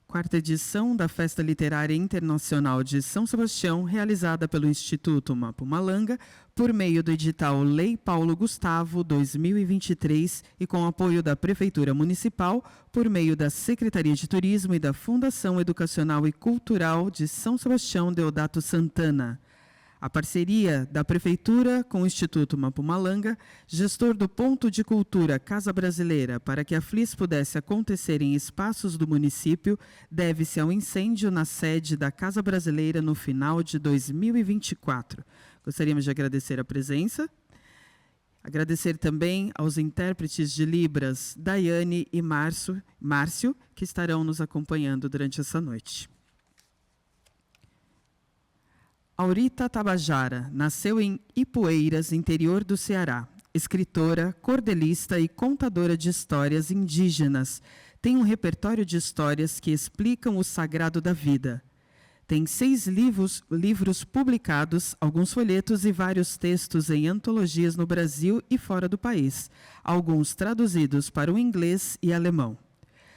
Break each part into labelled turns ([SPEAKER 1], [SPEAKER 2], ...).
[SPEAKER 1] Quarta edição da Festa Literária Internacional de São Sebastião, realizada pelo Instituto Mapumalanga, por meio do edital Lei Paulo Gustavo 2023 e com apoio da Prefeitura Municipal, por meio da Secretaria de Turismo e da Fundação Educacional e Cultural de São Sebastião Deodato Santana. A parceria da Prefeitura com o Instituto Mapumalanga, gestor do Ponto de Cultura Casa Brasileira, para que a FLIS pudesse acontecer em espaços do município, deve-se ao incêndio na sede da Casa Brasileira no final de 2024. Gostaríamos de agradecer a presença. Agradecer também aos intérpretes de Libras, Daiane e Márcio, que estarão nos acompanhando durante essa noite. Aurita Tabajara nasceu em Ipueiras, interior do Ceará. Escritora, cordelista e contadora de histórias indígenas. Tem um repertório de histórias que explicam o sagrado da vida. Tem 6 livros publicados, alguns folhetos e vários textos em antologias no Brasil e fora do país, alguns traduzidos para o inglês e alemão.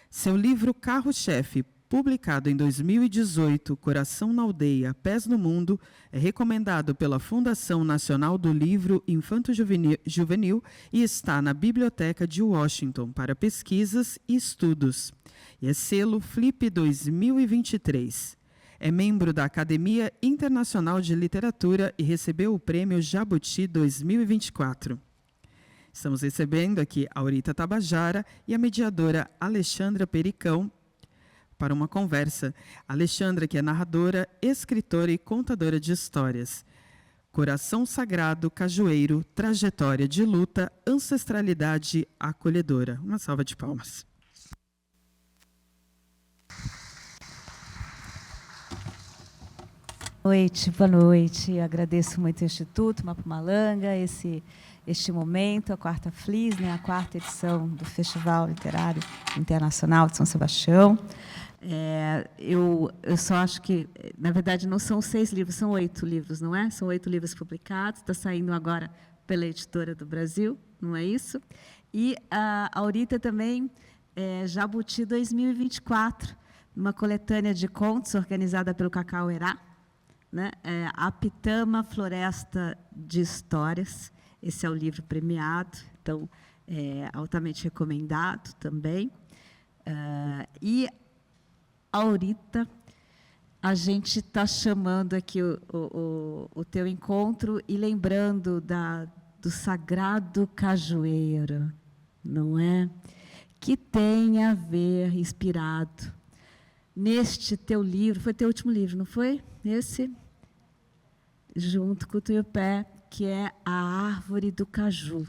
[SPEAKER 1] Seu livro Carro-Chefe, publicado em 2018, Coração na Aldeia, Pés no Mundo, é recomendado pela Fundação Nacional do Livro Infanto-Juvenil e está na Biblioteca de Washington para pesquisas e estudos. E é selo Flip 2023. É membro da Academia Internacional de Literatura e recebeu o Prêmio Jabuti 2024. Estamos recebendo aqui a Aurita Tabajara e a mediadora Alexandra Pericão, para uma conversa. Alexandra, que é narradora, escritora e contadora de histórias. Coração sagrado, cajueiro, trajetória de luta, ancestralidade acolhedora. Uma salva de palmas.
[SPEAKER 2] Boa noite. Agradeço muito ao Instituto Mapumalanga, este momento, a quarta FLIS, a quarta edição do Festival Literário Internacional de São Sebastião. Eu só acho que, na verdade, não são 6 livros, são 8 livros, não é? São 8 livros publicados, está saindo agora pela Editora do Brasil, não é isso? E a Aurita também, Jabuti 2024, uma coletânea de contos organizada pelo Cacauerá, né? A Pitama Floresta de Histórias, esse é o livro premiado, então, altamente recomendado também. E Aurita, a gente está chamando aqui o teu encontro e lembrando do sagrado cajueiro, não é? Que tem a ver, inspirado neste teu livro, foi teu último livro, não foi? Esse? Junto com o Tuiupé, que é A Árvore do Caju,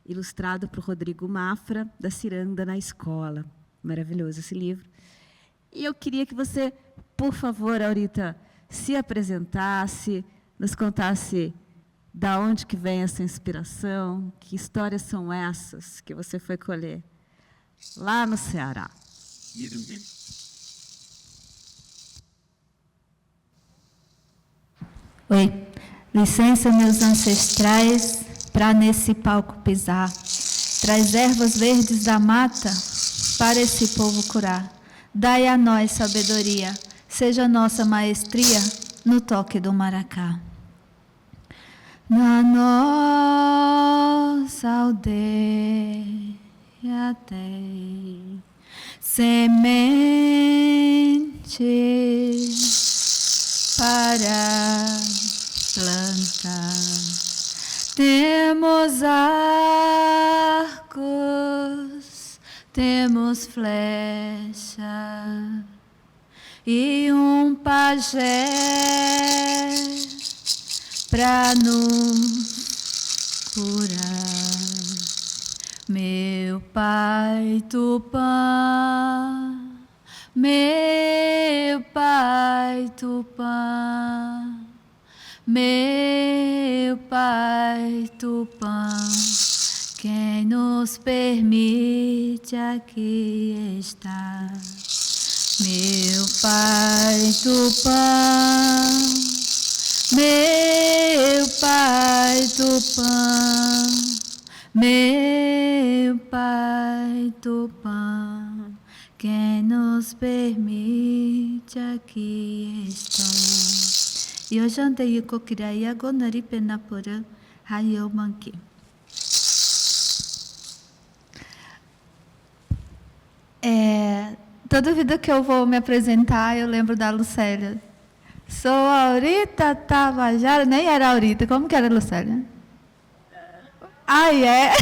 [SPEAKER 2] ilustrado por Rodrigo Mafra, da Ciranda na Escola. Maravilhoso esse livro. E eu queria que você, por favor, Aurita, se apresentasse, nos contasse da onde que vem essa inspiração, que histórias são essas que você foi colher lá no Ceará.
[SPEAKER 3] Oi, licença, meus ancestrais, para nesse palco pisar. Traz ervas verdes da mata para esse povo curar. Dai a nós sabedoria, seja nossa maestria no toque do maracá. Na nossa aldeia tem sementes para plantar. Temos arcos, temos flecha e um pajé para nos curar. Meu pai Tupã, meu pai Tupã, meu pai Tupã, quem nos permite aqui estar. Meu Pai do pão, meu Pai do pão, meu Pai do pão, que nos permite aqui estar. E hoje andei com Kiraya Gonari Penapura, Rayo Manki. Toda vida que eu vou me apresentar, eu lembro da Lucélia. Sou Aurita Tabajara, nem era Aurita, como que era, Lucélia? É?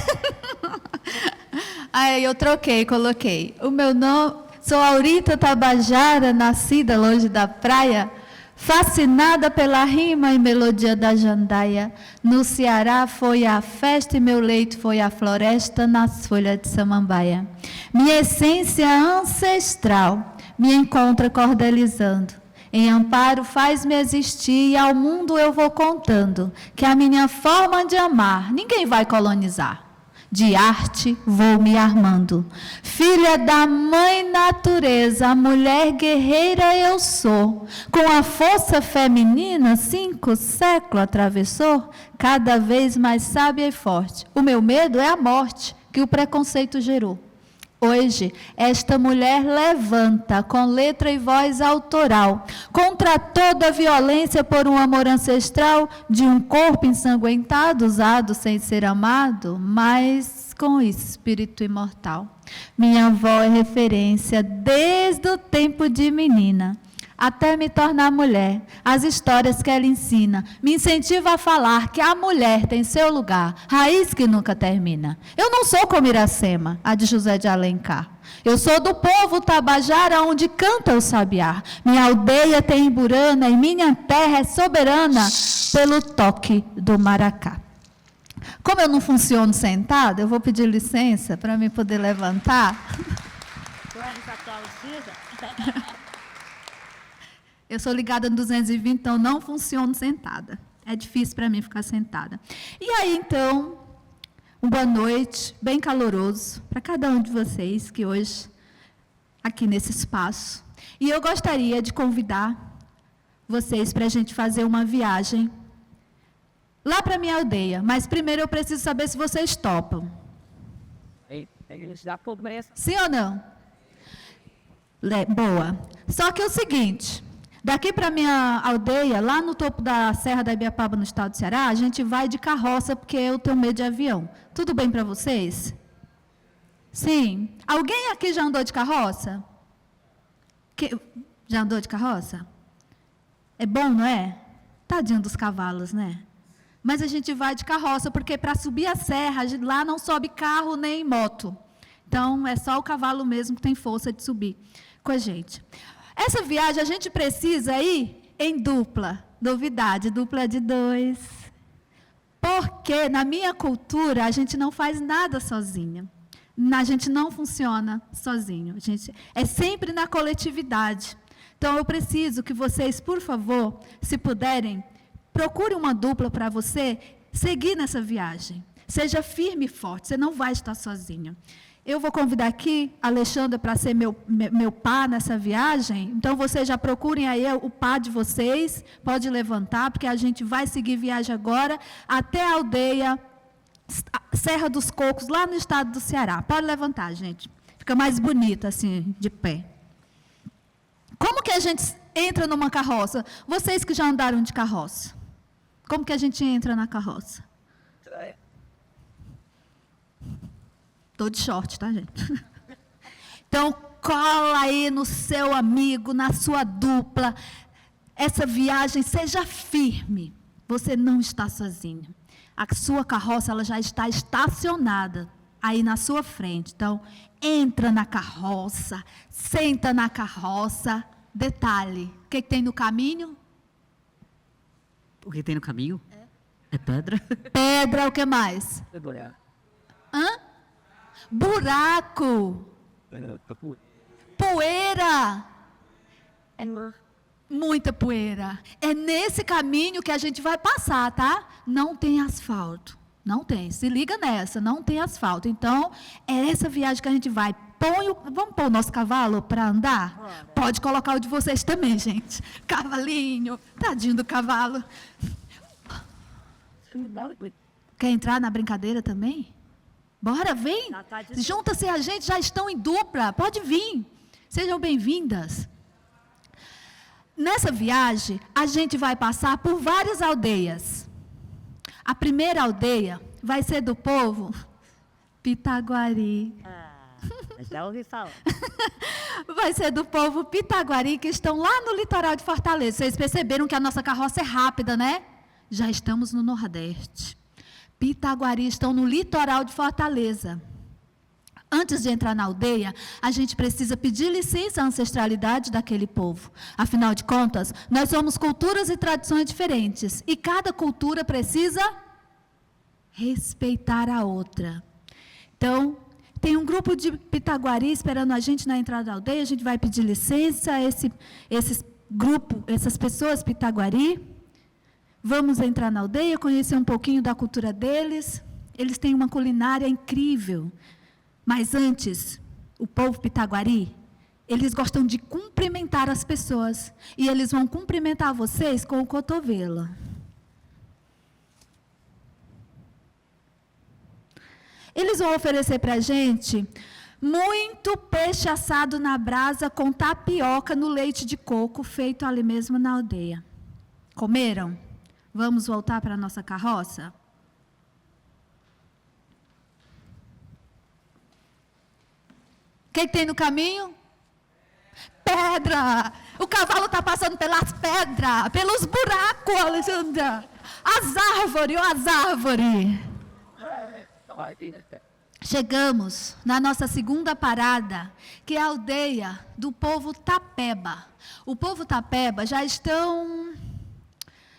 [SPEAKER 3] Aí eu troquei, coloquei. O meu nome, sou Aurita Tabajara, nascida longe da praia, fascinada pela rima e melodia da jandaia. No Ceará foi a festa e meu leito foi a floresta nas folhas de samambaia. Minha essência ancestral me encontra cordelizando. Em amparo faz-me existir e ao mundo eu vou contando que a minha forma de amar ninguém vai colonizar. De arte vou me armando. Filha da mãe natureza, mulher guerreira eu sou. Com a força feminina, 5 séculos atravessou, cada vez mais sábia e forte. O meu medo é a morte que o preconceito gerou. Hoje, esta mulher levanta com letra e voz autoral contra toda a violência por um amor ancestral de um corpo ensanguentado, usado sem ser amado, mas com espírito imortal. Minha avó é referência desde o tempo de menina até me tornar mulher. As histórias que ela ensina me incentiva a falar que a mulher tem seu lugar, raiz que nunca termina. Eu não sou como Iracema, a de José de Alencar. Eu sou do povo Tabajara, onde canta o sabiá. Minha aldeia tem imburana e minha terra é soberana pelo toque do maracá. Como eu não funciono sentada, eu vou pedir licença para me poder levantar. Eu sou ligada no 220, então não funciono sentada. É difícil para mim ficar sentada. E aí, então, uma boa noite, bem caloroso, para cada um de vocês que hoje, aqui nesse espaço. E eu gostaria de convidar vocês para a gente fazer uma viagem lá para a minha aldeia. Mas primeiro eu preciso saber se vocês topam. Sim ou não? Boa. Só que é o seguinte... Daqui para a minha aldeia, lá no topo da Serra da Ibiapaba, no estado do Ceará, a gente vai de carroça, porque eu tenho medo de avião. Tudo bem para vocês? Sim. Alguém aqui já andou de carroça? Já andou de carroça? É bom, não é? Tadinho dos cavalos, né? Mas a gente vai de carroça, porque para subir a serra, lá não sobe carro nem moto. Então, é só o cavalo mesmo que tem força de subir com a gente. Essa viagem a gente precisa ir em dupla, novidade, dupla de 2. Porque na minha cultura a gente não faz nada sozinha. A gente não funciona sozinho. A gente é sempre na coletividade. Então eu preciso que vocês, por favor, se puderem, procure uma dupla para você seguir nessa viagem. Seja firme e forte, você não vai estar sozinho. Eu vou convidar aqui a Alexandra para ser meu pá nessa viagem. Então, vocês já procurem aí o pá de vocês. Pode levantar, porque a gente vai seguir viagem agora até a aldeia Serra dos Cocos, lá no estado do Ceará. Pode levantar, gente. Fica mais bonita, assim, de pé. Como que a gente entra numa carroça? Vocês que já andaram de carroça. Como que a gente entra na carroça? Estou de short, tá, gente? Então, cola aí no seu amigo, na sua dupla. Essa viagem, seja firme. Você não está sozinho. A sua carroça, ela já está estacionada aí na sua frente. Então, entra na carroça, senta na carroça. Detalhe, o que tem no caminho?
[SPEAKER 4] O que tem no caminho? É pedra?
[SPEAKER 3] Pedra, o que mais? Hã? Buraco. Poeira. É muita poeira. É nesse caminho que a gente vai passar, tá? Não tem asfalto. Não tem. Se liga nessa, não tem asfalto. Então, é essa viagem que a gente vai. Vamos pôr o nosso cavalo para andar? Pode colocar o de vocês também, gente. Cavalinho, tadinho do cavalo. Quer entrar na brincadeira também? Bora, vem. Junta-se a gente, já estão em dupla. Pode vir. Sejam bem-vindas. Nessa viagem, a gente vai passar por várias aldeias. A primeira aldeia vai ser do povo Pitaguari.
[SPEAKER 4] Já ouvi falar.
[SPEAKER 3] Vai ser do povo Pitaguari, que estão lá no litoral de Fortaleza. Vocês perceberam que a nossa carroça é rápida, né? Já estamos no Nordeste. Pitaguari estão no litoral de Fortaleza. Antes de entrar na aldeia, a gente precisa pedir licença à ancestralidade daquele povo. Afinal de contas, nós somos culturas e tradições diferentes. E cada cultura precisa respeitar a outra. Então, tem um grupo de Pitaguari esperando a gente na entrada da aldeia. A gente vai pedir licença a esse grupo, essas pessoas Pitaguari. Vamos entrar na aldeia, conhecer um pouquinho da cultura deles. Eles têm uma culinária incrível. Mas antes, o povo Pitaguari, eles gostam de cumprimentar as pessoas. E eles vão cumprimentar vocês com o cotovelo. Eles vão oferecer para a gente muito peixe assado na brasa com tapioca no leite de coco, feito ali mesmo na aldeia. Comeram? Vamos voltar para a nossa carroça? O que tem no caminho? Pedra! O cavalo está passando pelas pedras, pelos buracos, Alexandra. As árvores, ó, as árvores. Chegamos na nossa segunda parada, que é a aldeia do povo Tapeba. O povo Tapeba já estão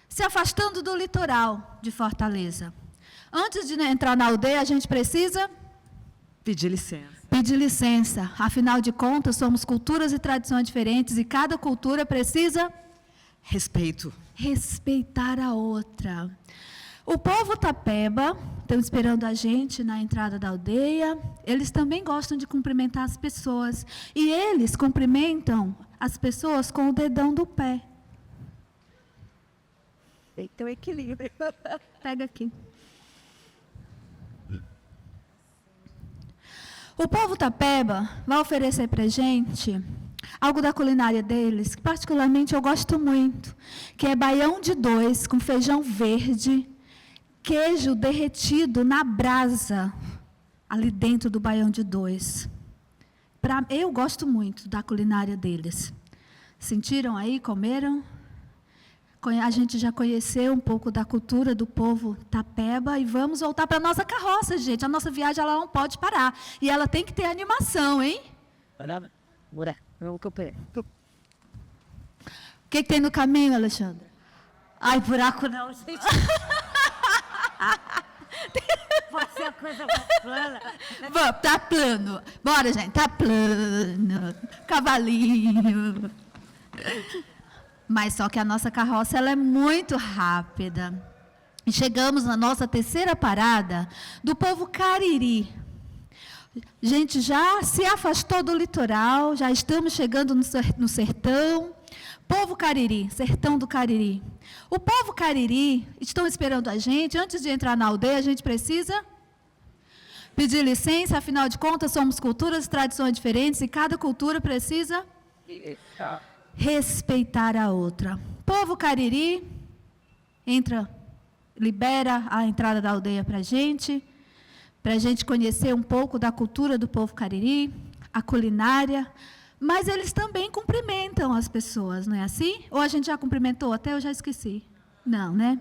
[SPEAKER 3] se afastando do litoral de Fortaleza. Antes de entrar na aldeia, a gente precisa
[SPEAKER 1] Pedir licença.
[SPEAKER 3] pedir licença. Afinal de contas, somos culturas e tradições diferentes e cada cultura precisa
[SPEAKER 1] Respeito.
[SPEAKER 3] respeitar a outra. O povo Tapeba estão esperando a gente na entrada da aldeia. Eles também gostam de cumprimentar as pessoas. E eles cumprimentam as pessoas com o dedão do pé.
[SPEAKER 4] Tem que ter um equilíbrio.
[SPEAKER 3] Pega aqui. O povo Tapeba vai oferecer para a gente algo da culinária deles, que particularmente eu gosto muito, que é baião de dois com feijão verde, queijo derretido na brasa, ali dentro do baião de dois. Eu gosto muito da culinária deles. Sentiram aí? Comeram? A gente já conheceu um pouco da cultura do povo Tapeba e vamos voltar para a nossa carroça, gente. A nossa viagem ela não pode parar. E ela tem que ter animação, hein?
[SPEAKER 4] O
[SPEAKER 3] que tem no caminho, Alexandra?
[SPEAKER 4] Ai, buraco não, gente. Pode ser a coisa plana.
[SPEAKER 3] Vamos, tá plano. Bora, gente, tá plano. Cavalinho. Mas só que a nossa carroça ela é muito rápida. E chegamos na nossa terceira parada do povo Cariri. A gente já se afastou do litoral, já estamos chegando no sertão. Povo Cariri, sertão do Cariri. O povo Cariri estão esperando a gente. Antes de entrar na aldeia, a gente precisa pedir licença. Afinal de contas, somos culturas e tradições diferentes e cada cultura precisa respeitar a outra. Povo Cariri, libera a entrada da aldeia para a gente conhecer um pouco da cultura do povo Cariri, a culinária, mas eles também cumprimentam as pessoas, não é assim? Ou a gente já cumprimentou? Até eu já esqueci. Não, né?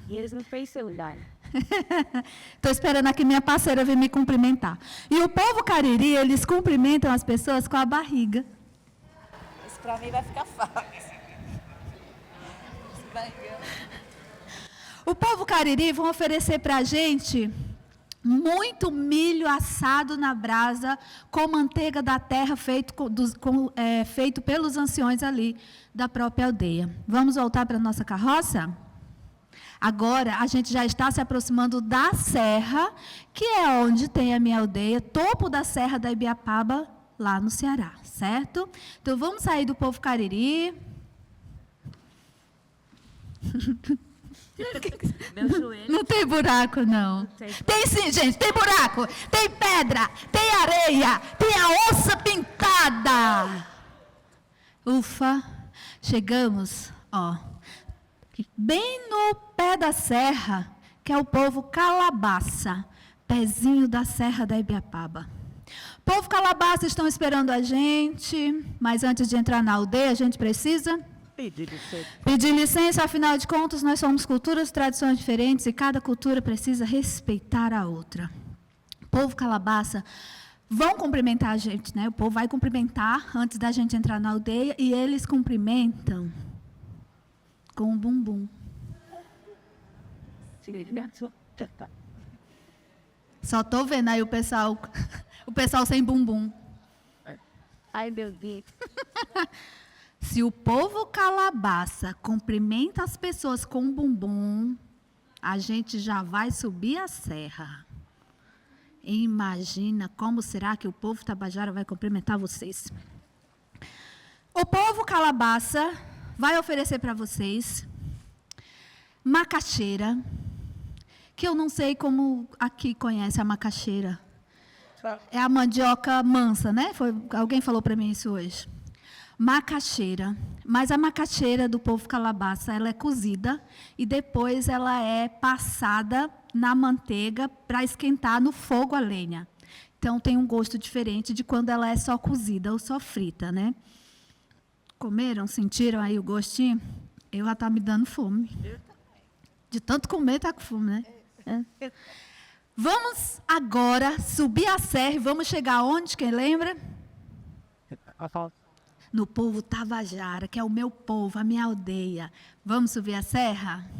[SPEAKER 4] E eles não fez celular.
[SPEAKER 3] Estou esperando aqui minha parceira vir me cumprimentar. E o povo Cariri, eles cumprimentam as pessoas com a barriga.
[SPEAKER 2] Para mim vai ficar fácil.
[SPEAKER 3] O povo Cariri vão oferecer para a gente muito milho assado na brasa com manteiga da terra feito pelos anciões ali da própria aldeia. Vamos voltar para a nossa carroça? Agora, a gente já está se aproximando da serra, que é onde tem a minha aldeia, topo da Serra da Ibiapaba, lá no Ceará, certo? Então, vamos sair do povo Cariri. Não tem buraco, não. Tem sim, gente, tem buraco, tem pedra, tem areia, tem a onça pintada. Ufa, chegamos, ó, bem no pé da serra, que é o povo Calabaça, pezinho da Serra da Ibiapaba. Povo Calabaça estão esperando a gente, mas antes de entrar na aldeia, a gente precisa pedir licença, afinal de contas, nós somos culturas e tradições diferentes e cada cultura precisa respeitar a outra. Povo Calabaça, vão cumprimentar a gente, né? O povo vai cumprimentar antes da gente entrar na aldeia e eles cumprimentam com o bumbum. Só estou vendo aí o pessoal sem bumbum.
[SPEAKER 5] Ai, meu Deus.
[SPEAKER 3] Se o povo Calabaça cumprimenta as pessoas com bumbum, a gente já vai subir a serra. Imagina como será que o povo Tabajara vai cumprimentar vocês. O povo Calabaça vai oferecer para vocês macaxeira, que eu não sei como aqui conhece a macaxeira. É a mandioca mansa, né? Alguém falou para mim isso hoje. Macaxeira, mas a macaxeira do povo Calabaça, ela é cozida e depois ela é passada na manteiga para esquentar no fogo a lenha. Então tem um gosto diferente de quando ela é só cozida ou só frita, né? Comeram? Sentiram aí o gostinho? Eu já tá me dando fome. De tanto comer, tá com fome, né? É. Vamos agora subir a serra e vamos chegar onde? Quem lembra? No povo Tabajara, que é o meu povo, a minha aldeia. Vamos subir a serra?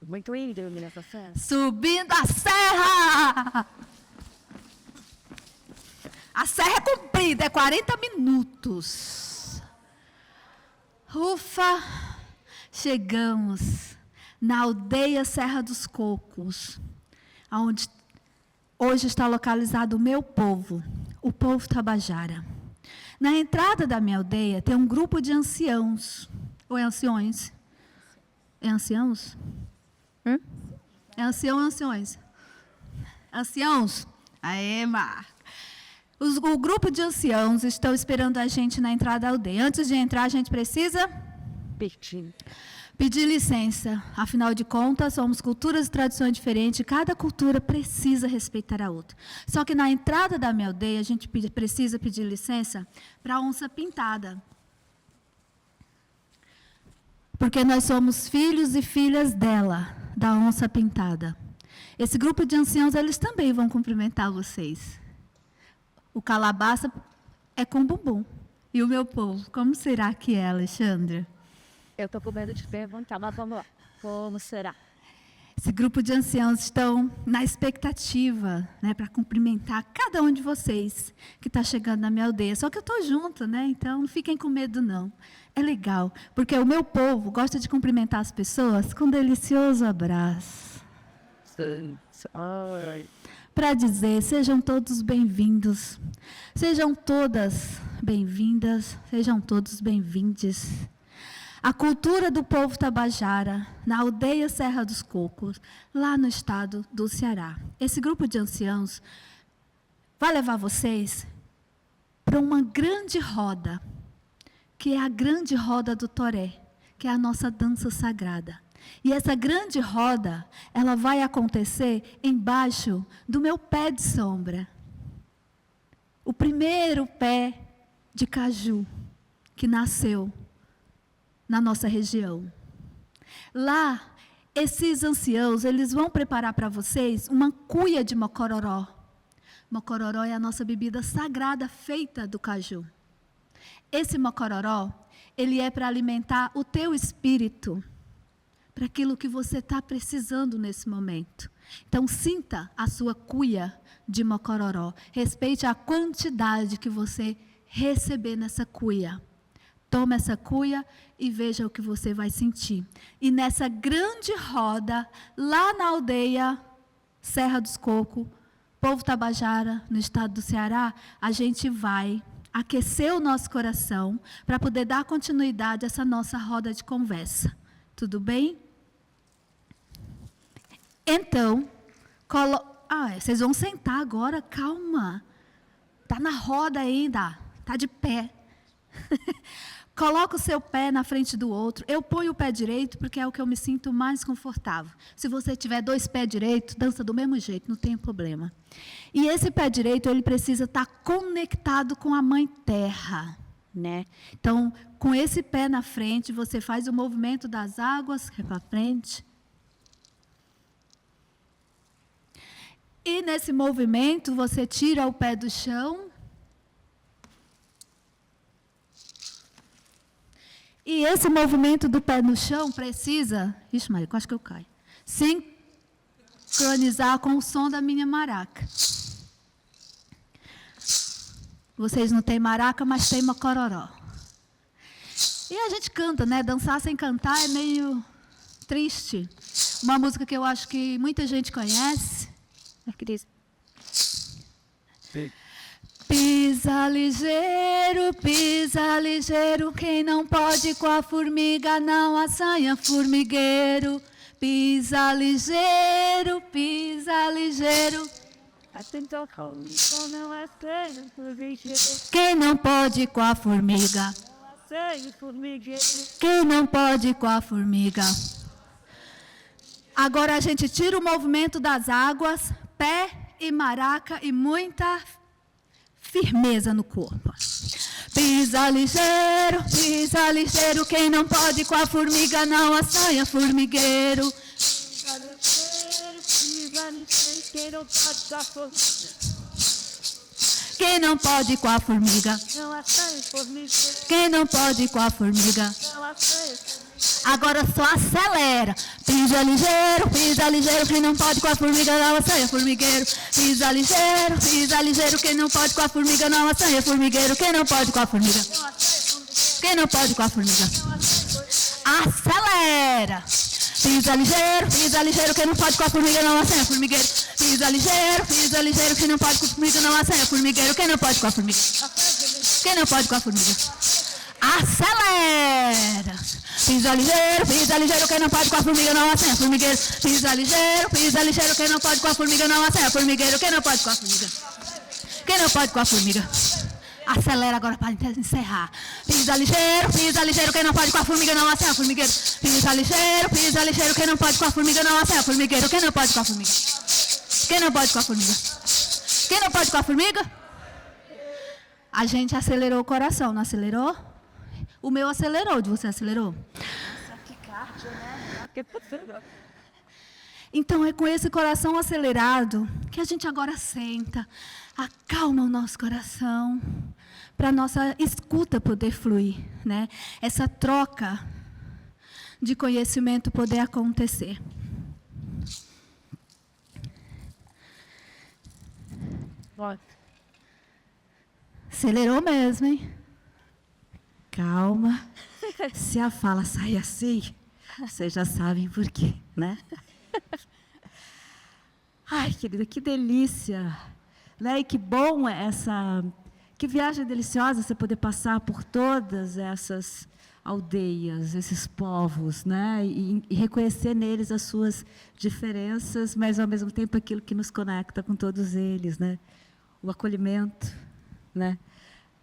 [SPEAKER 5] Muito lindo nessa serra.
[SPEAKER 3] Subindo a serra! A serra é comprida, é 40 minutos. Ufa! Chegamos na aldeia Serra dos Cocos, onde hoje está localizado o meu povo, o povo Tabajara. Na entrada da minha aldeia tem um grupo de anciãos, ou é anciões? É anciãos? É ancião ou anciões? Anciãos? Aê, Marco. O grupo de anciãos estão esperando a gente na entrada da aldeia. Antes de entrar, a gente precisa pedir licença. Afinal de contas, somos culturas e tradições diferentes. Cada cultura precisa respeitar a outra. Só que na entrada da minha aldeia, a gente precisa pedir licença para a onça pintada. Porque nós somos filhos e filhas dela, da onça pintada. Esse grupo de anciãos, eles também vão cumprimentar vocês. O Calabaça é com bumbum. E o meu povo, como será que é, Alexandra?
[SPEAKER 5] Eu estou com medo de perguntar, mas vamos lá. Como será?
[SPEAKER 3] Esse grupo de anciãos estão na expectativa, né, para cumprimentar cada um de vocês que está chegando na minha aldeia. Só que eu estou junto, né? Então não fiquem com medo, não. É legal, porque o meu povo gosta de cumprimentar as pessoas com um delicioso abraço. Para dizer, sejam todos bem-vindos, sejam todas bem-vindas, sejam todos bem-vindes. A cultura do povo Tabajara, na aldeia Serra dos Cocos, lá no estado do Ceará. Esse grupo de anciãos vai levar vocês para uma grande roda, que é a grande roda do Toré, que é a nossa dança sagrada. E essa grande roda, ela vai acontecer embaixo do meu pé de sombra. O primeiro pé de caju que nasceu na nossa região. Lá, esses anciãos, eles vão preparar para vocês uma cuia de mocororó. Mocororó é a nossa bebida sagrada feita do caju. Esse mocororó, ele é para alimentar o teu espírito, para aquilo que você está precisando nesse momento. Então, sinta a sua cuia de mocororó. Respeite a quantidade que você receber nessa cuia. Toma essa cuia e veja o que você vai sentir. E nessa grande roda, lá na aldeia Serra dos Cocos, povo Tabajara, no estado do Ceará, a gente vai aquecer o nosso coração para poder dar continuidade a essa nossa roda de conversa. Tudo bem? Então, vocês vão sentar agora, calma. Está na roda ainda, está de pé. Coloca o seu pé na frente do outro. Eu ponho o pé direito porque é o que eu me sinto mais confortável. Se você tiver 2 pés direitos, dança do mesmo jeito, não tem problema. E esse pé direito, ele precisa estar conectado com a Mãe Terra, né? Então, com esse pé na frente, você faz o movimento das águas, que é para frente. E nesse movimento, você tira o pé do chão. E esse movimento do pé no chão precisa... Ixi, Maria, quase que eu caio. Sincronizar com o som da minha maraca. Vocês não têm maraca, mas têm mocororó. E a gente canta, né? Dançar sem cantar é meio triste. Uma música que eu acho que muita gente conhece. É Cris. Pisa ligeiro, quem não pode com a formiga não assanha formigueiro. Pisa ligeiro. Quem não pode com a formiga. Quem não pode com a formiga. Agora a gente tira o movimento das águas, pé e maraca e muita firmeza no corpo. Pisa ligeiro, quem não pode com a formiga não assanha formigueiro. Quem não pode com a formiga. Quem não pode com a formiga. Agora só acelera. Pisa ligeiro, quem não pode com a formiga não assanha formigueiro. Pisa ligeiro, quem não pode com a formiga não assanha formigueiro. Quem não pode com a formiga. Quem não pode com a formiga. Acelera. Pisa ligeiro, quem não pode com a formiga não assanha formigueiro. Pisa ligeiro, quem não pode com a formiga não assanha formigueiro. Quem não pode com a formiga. Quem não pode com a formiga. Acelera. Pisa ligeiro, quem não pode com a formiga não assanha formigueiro. Pisa ligeiro, quem não pode com a formiga não assanha formigueiro. Quem não pode com a formiga. Quem não pode com a formiga. Acelera agora para encerrar. Pisa ligeiro, quem não pode com a formiga não assanha formigueiro. Pisa ligeiro, quem não pode com a formiga não assanha formigueiro. Quem não pode com a formiga. Quem não pode com a formiga. Quem não pode com a formiga. A gente acelerou o coração, não acelerou? O meu acelerou, de você acelerou? Que cardio, né? Então é com esse coração acelerado que a gente agora senta, acalma o nosso coração, para a nossa escuta poder fluir, né? Essa troca de conhecimento poder acontecer. Acelerou mesmo, hein? Calma. Se a fala sai assim, vocês já sabem por quê, né? Ai, querida, que delícia. Né? E que bom que viagem deliciosa você poder passar por todas essas aldeias, esses povos, né? E reconhecer neles as suas diferenças, mas, ao mesmo tempo, aquilo que nos conecta com todos eles, né? O acolhimento, né?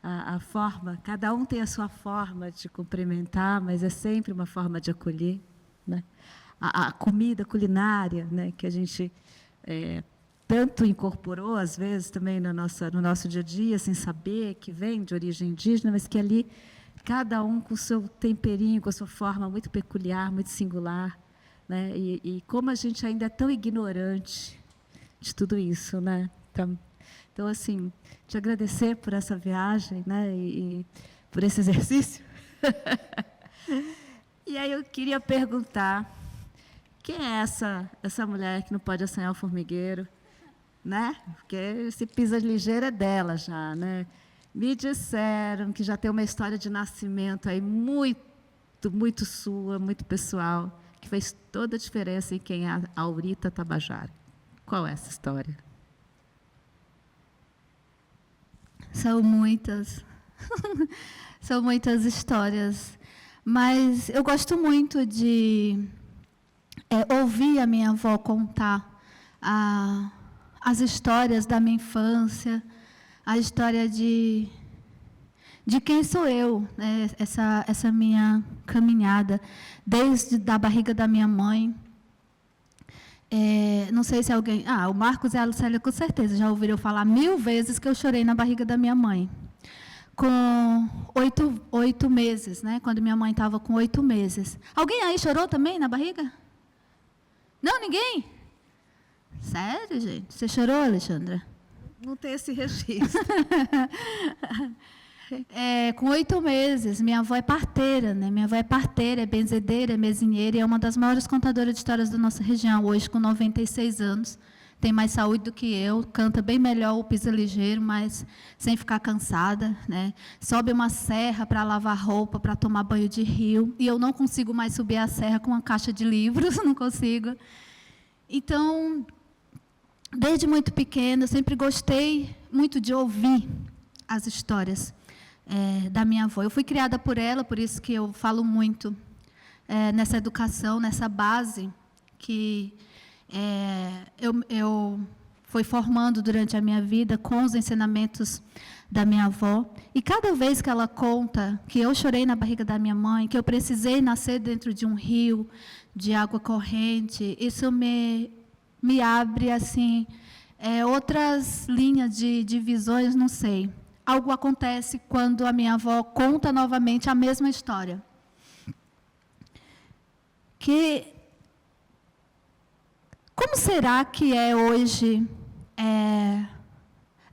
[SPEAKER 3] A forma, cada um tem a sua forma de cumprimentar, mas é sempre uma forma de acolher, né? A comida culinária, né, que a gente tanto incorporou, às vezes, também no nosso dia a dia, sem saber que vem de origem indígena, mas que ali, cada um com o seu temperinho, com a sua forma muito peculiar, muito singular, né? E como a gente ainda é tão ignorante de tudo isso, né? Então, assim, te agradecer por essa viagem, né, e por esse exercício. E aí eu queria perguntar, quem é essa mulher que não pode assanhar o formigueiro, né? Porque esse pisa ligeiro é dela já, né?
[SPEAKER 6] Me disseram que já tem uma história de nascimento aí muito sua, muito pessoal, que fez toda a diferença em quem é a Aurita Tabajara. Qual é essa história?
[SPEAKER 3] São muitas. São muitas histórias. Mas eu gosto muito de ouvir a minha avó contar as histórias da minha infância, a história de quem sou eu, né? Essa minha caminhada, desde da barriga da minha mãe. Não sei se alguém... o Marcos e a Lucélia, com certeza, já ouviram falar 1000 vezes que eu chorei na barriga da minha mãe. Com 8 meses, né? Quando minha mãe estava com 8 meses. Alguém aí chorou também na barriga? Não, ninguém? Sério, gente? Você chorou, Alexandra?
[SPEAKER 6] Não tem esse registro.
[SPEAKER 3] Com 8 meses, minha avó é parteira, né? Minha avó é parteira, é benzedeira, é mesinheira e é uma das maiores contadoras de histórias da nossa região, hoje com 96 anos. Tem mais saúde do que eu, canta bem melhor o Pisa Ligeiro, mas sem ficar cansada, né? Sobe uma serra para lavar roupa, para tomar banho de rio, e eu não consigo mais subir a serra com uma caixa de livros, não consigo. Então, desde muito pequena, eu sempre gostei muito de ouvir as histórias da minha avó. Eu fui criada por ela, por isso que eu falo muito nessa educação, nessa base que eu fui formando durante a minha vida com os ensinamentos da minha avó. E cada vez que ela conta que eu chorei na barriga da minha mãe, que eu precisei nascer dentro de um rio de água corrente, isso me abre assim outras linhas de visões, não sei. Algo acontece quando a minha avó conta novamente a mesma história. Como será que é hoje,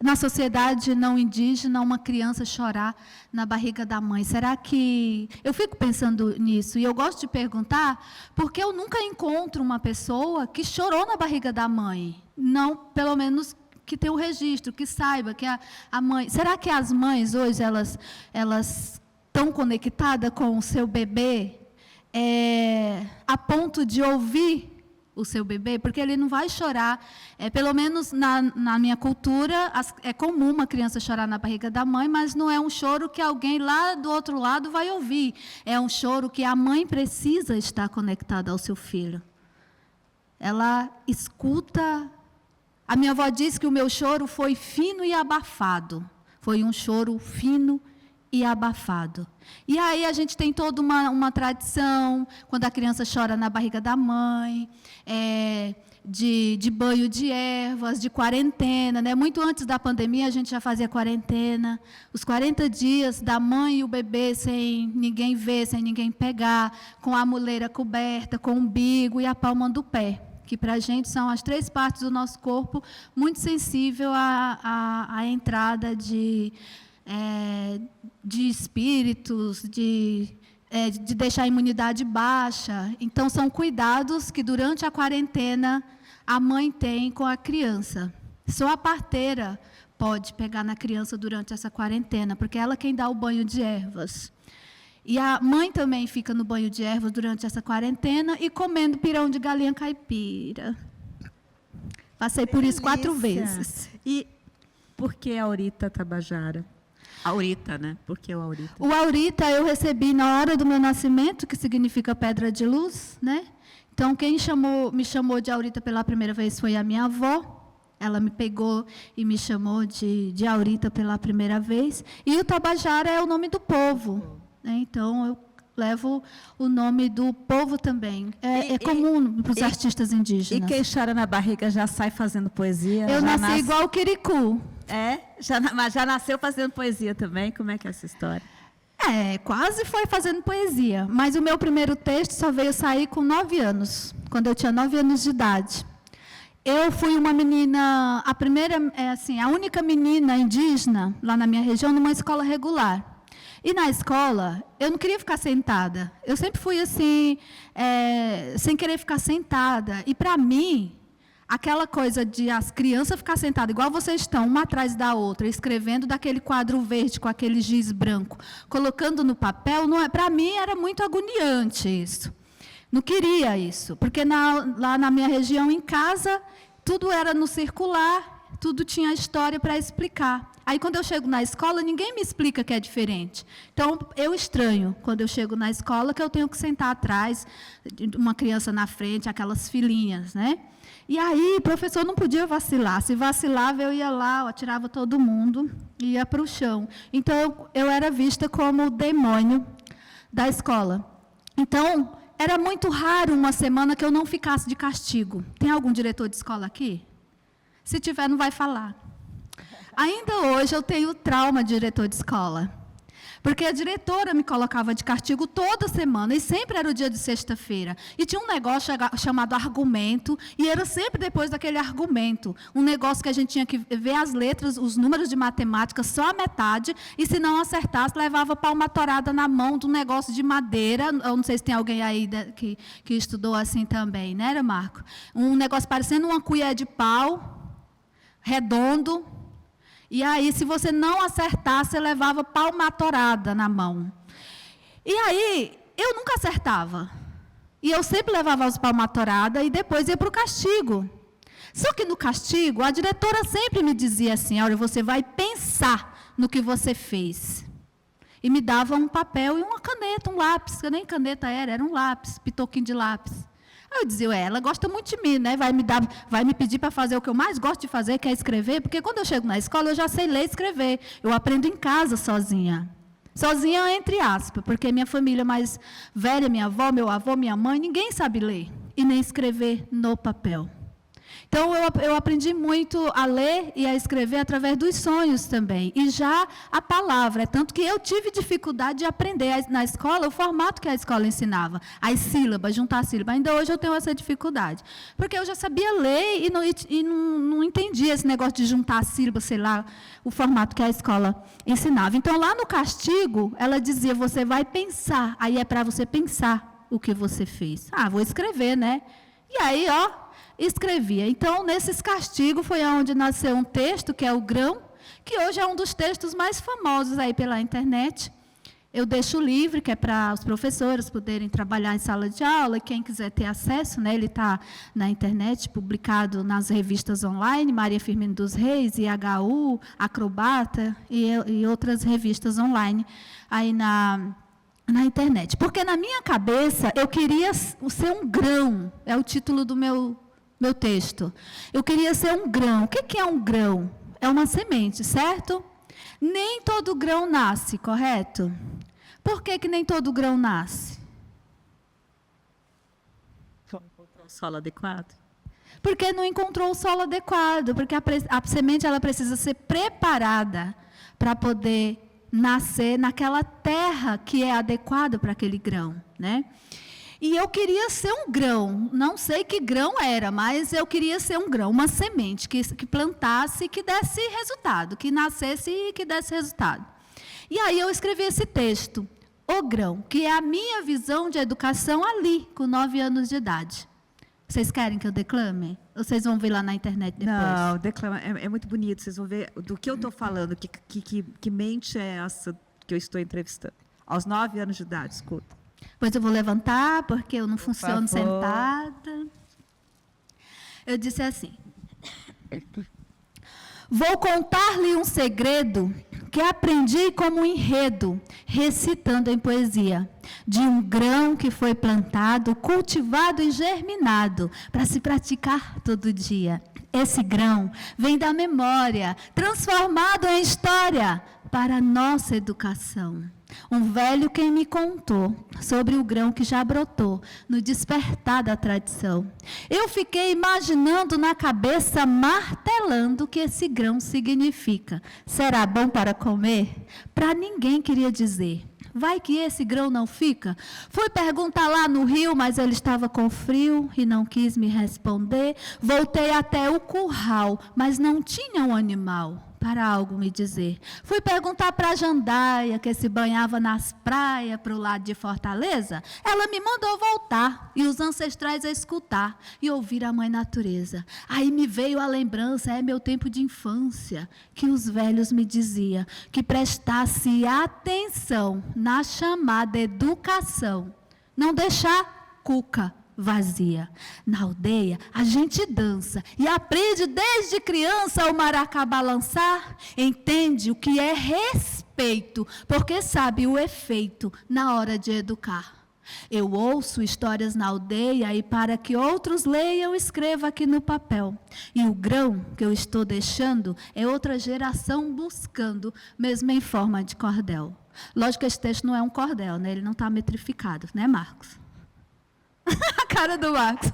[SPEAKER 3] na sociedade não indígena, uma criança chorar na barriga da mãe? Será que... Eu fico pensando nisso, e eu gosto de perguntar, porque eu nunca encontro uma pessoa que chorou na barriga da mãe. Não, pelo menos, que tenha o registro, que saiba que a mãe... Será que as mães hoje, elas estão conectadas com o seu bebê a ponto de ouvir o seu bebê? Porque ele não vai chorar, pelo menos na minha cultura, é comum uma criança chorar na barriga da mãe, mas não é um choro que alguém lá do outro lado vai ouvir. É um choro que a mãe precisa estar conectada ao seu filho. Ela escuta. A minha avó diz que o meu choro foi fino e abafado. Foi um choro fino e abafado. E aí a gente tem toda uma tradição, quando a criança chora na barriga da mãe, de banho de ervas, de quarentena, né? Muito antes da pandemia a gente já fazia quarentena, os 40 dias da mãe e o bebê sem ninguém ver, sem ninguém pegar, com a muleira coberta, com o umbigo e a palma do pé, que para a gente são as 3 partes do nosso corpo muito sensível à entrada de espíritos, de deixar a imunidade baixa. Então, são cuidados que, durante a quarentena, a mãe tem com a criança. Só a parteira pode pegar na criança durante essa quarentena, porque ela é quem dá o banho de ervas. E a mãe também fica no banho de ervas durante essa quarentena e comendo pirão de galinha caipira. Passei por isso 4 vezes.
[SPEAKER 6] E por que Aurita Tabajara? Aurita, né? Por que o Aurita?
[SPEAKER 3] O Aurita eu recebi na hora do meu nascimento, que significa pedra de luz, né? Então, quem me chamou de Aurita pela primeira vez foi a minha avó. Ela me pegou e me chamou de Aurita pela primeira vez. E o Tabajara é o nome do povo, né? Então, eu levo o nome do povo também. É comum para os artistas indígenas.
[SPEAKER 2] E quem chora na barriga já sai fazendo poesia?
[SPEAKER 3] Eu nasci igual o Quiricu.
[SPEAKER 2] Mas já nasceu fazendo poesia também? Como é que é essa história?
[SPEAKER 3] Quase foi fazendo poesia. Mas o meu primeiro texto só veio sair com 9 anos, quando eu tinha 9 anos de idade. Eu fui uma menina, a única menina indígena lá na minha região, numa escola regular. E na escola, eu não queria ficar sentada. Eu sempre fui assim, sem querer ficar sentada. E, para mim, aquela coisa de as crianças ficar sentadas igual vocês estão, uma atrás da outra, escrevendo daquele quadro verde com aquele giz branco, colocando no papel, não é, para mim era muito agoniante isso. Não queria isso, porque lá na minha região, em casa, tudo era no circular, tudo tinha história para explicar. Aí, quando eu chego na escola, ninguém me explica que é diferente. Então, eu estranho, quando eu chego na escola, que eu tenho que sentar atrás, uma criança na frente, aquelas filinhas, né? E aí, o professor não podia vacilar. Se vacilava, eu ia lá, eu atirava todo mundo e ia para o chão. Então, eu era vista como o demônio da escola. Então, era muito raro uma semana que eu não ficasse de castigo. Tem algum diretor de escola aqui? Se tiver, não vai falar. Ainda hoje eu tenho trauma de diretor de escola. Porque a diretora me colocava de castigo toda semana, e sempre era o dia de sexta-feira. E tinha um negócio chamado argumento, e era sempre depois daquele argumento. Um negócio que a gente tinha que ver as letras, os números de matemática, só a metade, e se não acertasse, levava palmatorada na mão de um negócio de madeira. Eu não sei se tem alguém aí que estudou assim também, né, Marco? Um negócio parecendo uma colher de pau, redondo. E aí, se você não acertasse, você levava palmatorada na mão. E aí, eu nunca acertava. E eu sempre levava as palmatoradas e depois ia para o castigo. Só que no castigo, a diretora sempre me dizia assim, olha, você vai pensar no que você fez. E me dava um papel e uma caneta, um lápis, que nem caneta era um lápis, pitoquinho de lápis. Aí eu dizia, ela gosta muito de mim, né? Vai me pedir para fazer o que eu mais gosto de fazer, que é escrever, porque quando eu chego na escola, eu já sei ler e escrever. Eu aprendo em casa sozinha. Sozinha, entre aspas, porque minha família mais velha, minha avó, meu avô, minha mãe, ninguém sabe ler e nem escrever no papel. Então, eu aprendi muito a ler e a escrever através dos sonhos também. E já a palavra. É tanto que eu tive dificuldade de aprender na escola o formato que a escola ensinava. As sílabas, juntar sílabas. Ainda hoje eu tenho essa dificuldade. Porque eu já sabia ler e não entendia esse negócio de juntar sílabas, sei lá, o formato que a escola ensinava. Então, lá no castigo, ela dizia, você vai pensar. Aí é para você pensar o que você fez. Ah, vou escrever, né? E aí, escrevia. Então, nesses castigos foi onde nasceu um texto, que é o Grão, que hoje é um dos textos mais famosos aí pela internet. Eu deixo livre, que é para os professores poderem trabalhar em sala de aula, e quem quiser ter acesso, né, ele está na internet, publicado nas revistas online, Maria Firmino dos Reis, IHU, Acrobata e outras revistas online aí na internet. Porque na minha cabeça eu queria ser um grão, é o título do meu texto. Eu queria ser um grão. O que é um grão? É uma semente, certo? Nem todo grão nasce, correto? Por que nem todo grão nasce?
[SPEAKER 4] Não encontrou o solo adequado?
[SPEAKER 3] Porque não encontrou o solo adequado, porque a semente ela precisa ser preparada para poder nascer naquela terra que é adequada para aquele grão, né? E eu queria ser um grão, não sei que grão era, mas eu queria ser um grão, uma semente que plantasse e que desse resultado, que nascesse e que desse resultado. E aí eu escrevi esse texto, O Grão, que é a minha visão de educação ali, com 9 anos de idade. Vocês querem que eu declame? Ou vocês vão ver lá na internet depois?
[SPEAKER 7] Não, declama, é muito bonito, vocês vão ver do que eu estou falando, que mente é essa que eu estou entrevistando. Aos 9 anos de idade, escuta.
[SPEAKER 3] Pois eu vou levantar, porque eu não funciono sentada. Eu disse assim, vou contar-lhe um segredo que aprendi como enredo, recitando em poesia, de um grão que foi plantado, cultivado e germinado, para se praticar todo dia. Esse grão vem da memória, transformado em história, para a nossa educação. Um velho quem me contou sobre o grão que já brotou no despertar da tradição. Eu fiquei imaginando na cabeça, martelando o que esse grão significa. Será bom para comer? Para ninguém queria dizer. Vai que esse grão não fica? Fui perguntar lá no rio, mas ele estava com frio e não quis me responder. Voltei até o curral, mas não tinha um animal. para algo me dizer. Fui perguntar para a Jandaia, que se banhava nas praias para o lado de Fortaleza. Ela me mandou voltar e os ancestrais a escutar e ouvir a mãe natureza. Aí me veio a lembrança, é meu tempo de infância, que os velhos me diziam que prestasse atenção na chamada educação. Não deixar cuca vazia. Na aldeia, a gente dança e aprende desde criança o maracá balançar. Entende o que é respeito, porque sabe o efeito na hora de educar. Eu ouço histórias na aldeia e para que outros leiam, escrevo aqui no papel. E o grão que eu estou deixando é outra geração buscando, mesmo em forma de cordel. Lógico que esse texto não é um cordel, né? Ele não está metrificado, né, Marcos? A cara do Marcos.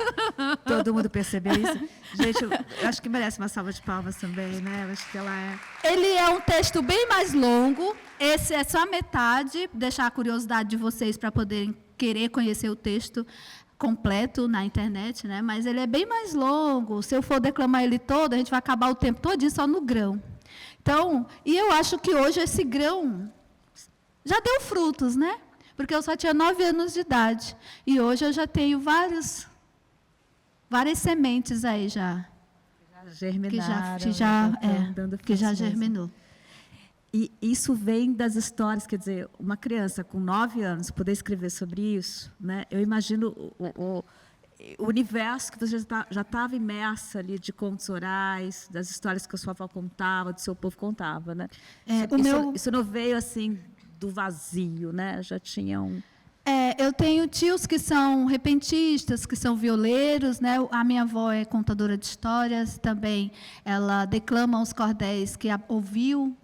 [SPEAKER 7] Todo mundo percebeu isso? Gente, eu acho que merece uma salva de palmas também, né? Eu acho que ela é...
[SPEAKER 3] Ele é um texto bem mais longo. Esse é só a metade. Deixar a curiosidade de vocês para poderem querer conhecer o texto completo na internet, né? Mas ele é bem mais longo. Se eu for declamar ele todo, a gente vai acabar o tempo todinho só no grão. Então, e eu acho que hoje esse grão já deu frutos, né? Porque eu só tinha 9 anos de idade. E hoje eu já tenho várias sementes aí já.
[SPEAKER 7] Germinaram.
[SPEAKER 3] Que já germinou.
[SPEAKER 7] E isso vem das histórias, quer dizer, uma criança com 9 anos poder escrever sobre isso, né? Eu imagino o universo que você já estava imersa ali de contos orais, das histórias que a sua avó contava, do seu povo contava, né? Isso não veio assim do vazio, né? Já tinham...
[SPEAKER 3] eu tenho tios que são repentistas, que são violeiros, né? A minha avó é contadora de histórias também. Ela declama os cordéis que ouviu.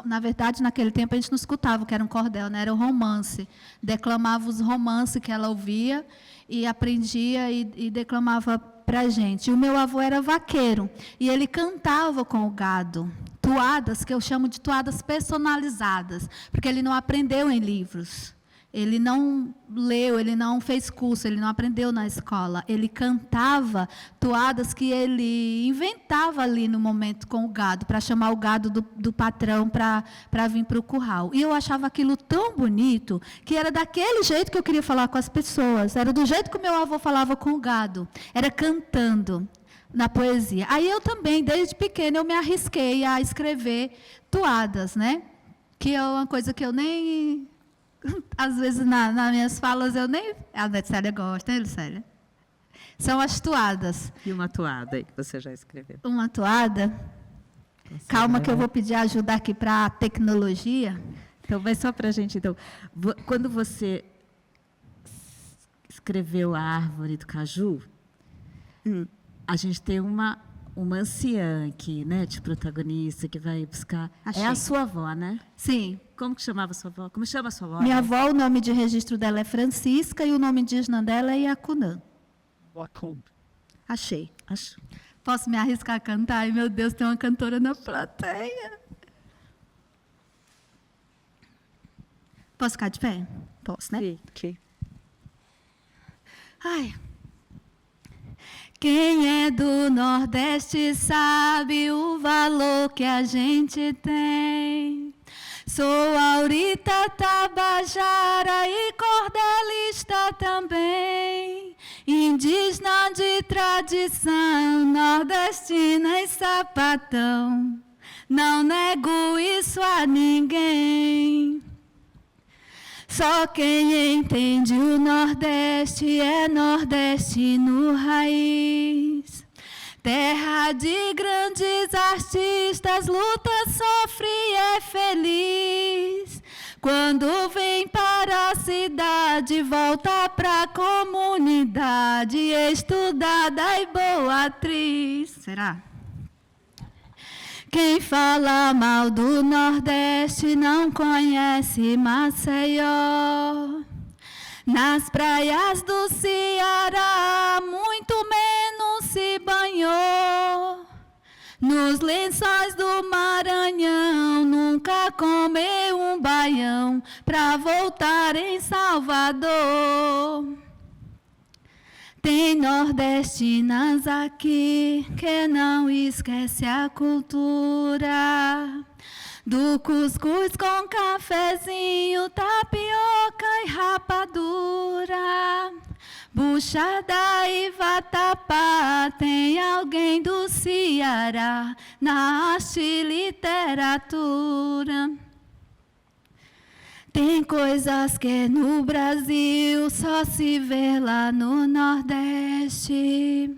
[SPEAKER 3] Na verdade, naquele tempo, a gente não escutava o que era um cordel, né? Era o romance. Declamava os romances que ela ouvia e aprendia e declamava para a gente. E o meu avô era vaqueiro e ele cantava com o gado. Toadas, que eu chamo de toadas personalizadas, porque ele não aprendeu em livros. Ele não leu, ele não fez curso, ele não aprendeu na escola. Ele cantava toadas que ele inventava ali no momento com o gado, para chamar o gado do patrão para vir para o curral. E eu achava aquilo tão bonito, que era daquele jeito que eu queria falar com as pessoas. Era do jeito que o meu avô falava com o gado. Era cantando na poesia. Aí eu também, desde pequena, eu me arrisquei a escrever toadas, né? Que é uma coisa que eu nem... Às vezes, nas minhas falas, eu nem... A Lucélia gosta, hein, Lucélia? São as toadas.
[SPEAKER 7] E uma toada aí que você já escreveu?
[SPEAKER 3] Uma toada? Calma que eu vou pedir ajuda aqui para a tecnologia.
[SPEAKER 7] Então, vai só para a gente. Então, quando você escreveu A Árvore do Caju, a gente tem uma anciã aqui, né, de protagonista, que vai buscar...
[SPEAKER 3] Achei.
[SPEAKER 7] É a sua avó, né?
[SPEAKER 3] Sim.
[SPEAKER 7] Como que chamava a sua avó? Como chama a sua avó?
[SPEAKER 3] Minha avó, o nome de registro dela é Francisca e o nome indígena dela é Iacunã. Achei.
[SPEAKER 7] Acho.
[SPEAKER 3] Posso me arriscar a cantar? Ai, meu Deus, tem uma cantora na plateia. Posso ficar de pé? Posso, né?
[SPEAKER 7] Sim.
[SPEAKER 3] Ai. Quem é do Nordeste sabe o valor que a gente tem. Sou Aurita Tabajara e cordelista também. Indígena de tradição, nordestina e sapatão. Não nego isso a ninguém. Só quem entende o Nordeste é nordestino raiz. Terra de grandes artistas, luta, sofre e é feliz. Quando vem para a cidade, volta para a comunidade, estudada e boa atriz. Será? Quem fala mal do Nordeste não conhece Maceió. Nas praias do Ceará, muito menos se banhou. Nos lençóis do Maranhão, nunca comeu um baião pra voltar em Salvador. Tem nordestinas aqui que não esquece a cultura do cuscuz com cafezinho, tapioca e rapadura, buchada e vatapá. Tem alguém do Ceará na arte e literatura. Tem coisas que no Brasil só se vê lá no Nordeste.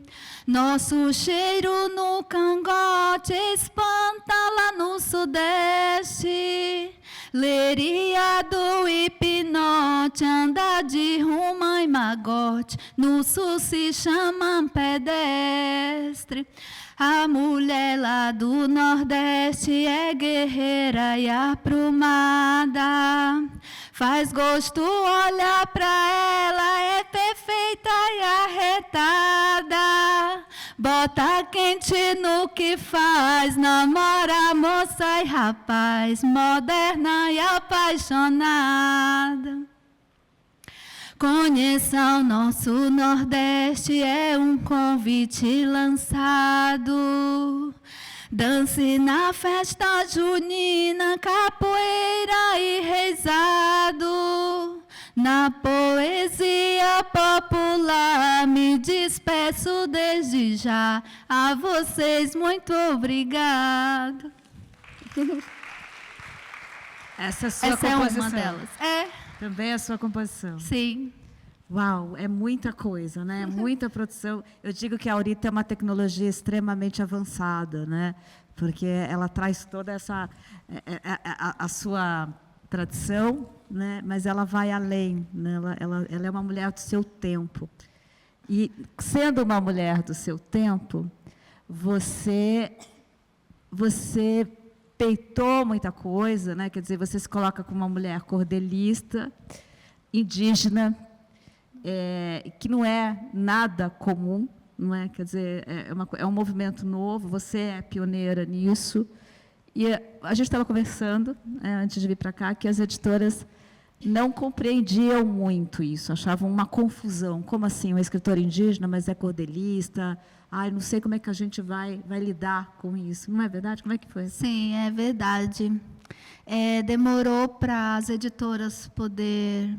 [SPEAKER 3] Nosso cheiro no cangote espanta lá no Sudeste. Leiria do hipnote, anda de ruma e magote, no Sul se chama pedestre. A mulher lá do Nordeste é guerreira e aprumada. Faz gosto olhar pra ela, é perfeita e arretada. Bota quente no que faz, namora moça e rapaz, moderna e apaixonada. Conheça o nosso Nordeste, é um convite lançado. Dance na festa junina, capoeira e reizado. Na poesia popular, me despeço desde já. A vocês, muito obrigado.
[SPEAKER 7] Essa é a sua
[SPEAKER 3] Essa é
[SPEAKER 7] composição.
[SPEAKER 3] uma delas. É,
[SPEAKER 7] Também é a sua composição.
[SPEAKER 3] sim.
[SPEAKER 7] Uau, é muita coisa, né? Muita produção. Eu digo que a Aurita é uma tecnologia extremamente avançada, né? Porque ela traz toda essa a sua tradição, né? Mas ela vai além, né? Ela é uma mulher do seu tempo. E sendo uma mulher do seu tempo, você peitou muita coisa, né? Quer dizer, você se coloca como uma mulher cordelista, indígena, que não é nada comum, não é? Quer dizer, é um movimento novo, você é pioneira nisso. E a gente estava conversando, antes de vir para cá, que as editoras não compreendiam muito isso, achavam uma confusão. Como assim, uma escritora indígena, mas é cordelista? Ai, não sei como é que a gente vai lidar com isso. Não é verdade? Como é que foi?
[SPEAKER 3] Sim, é verdade. Demorou para as editoras poder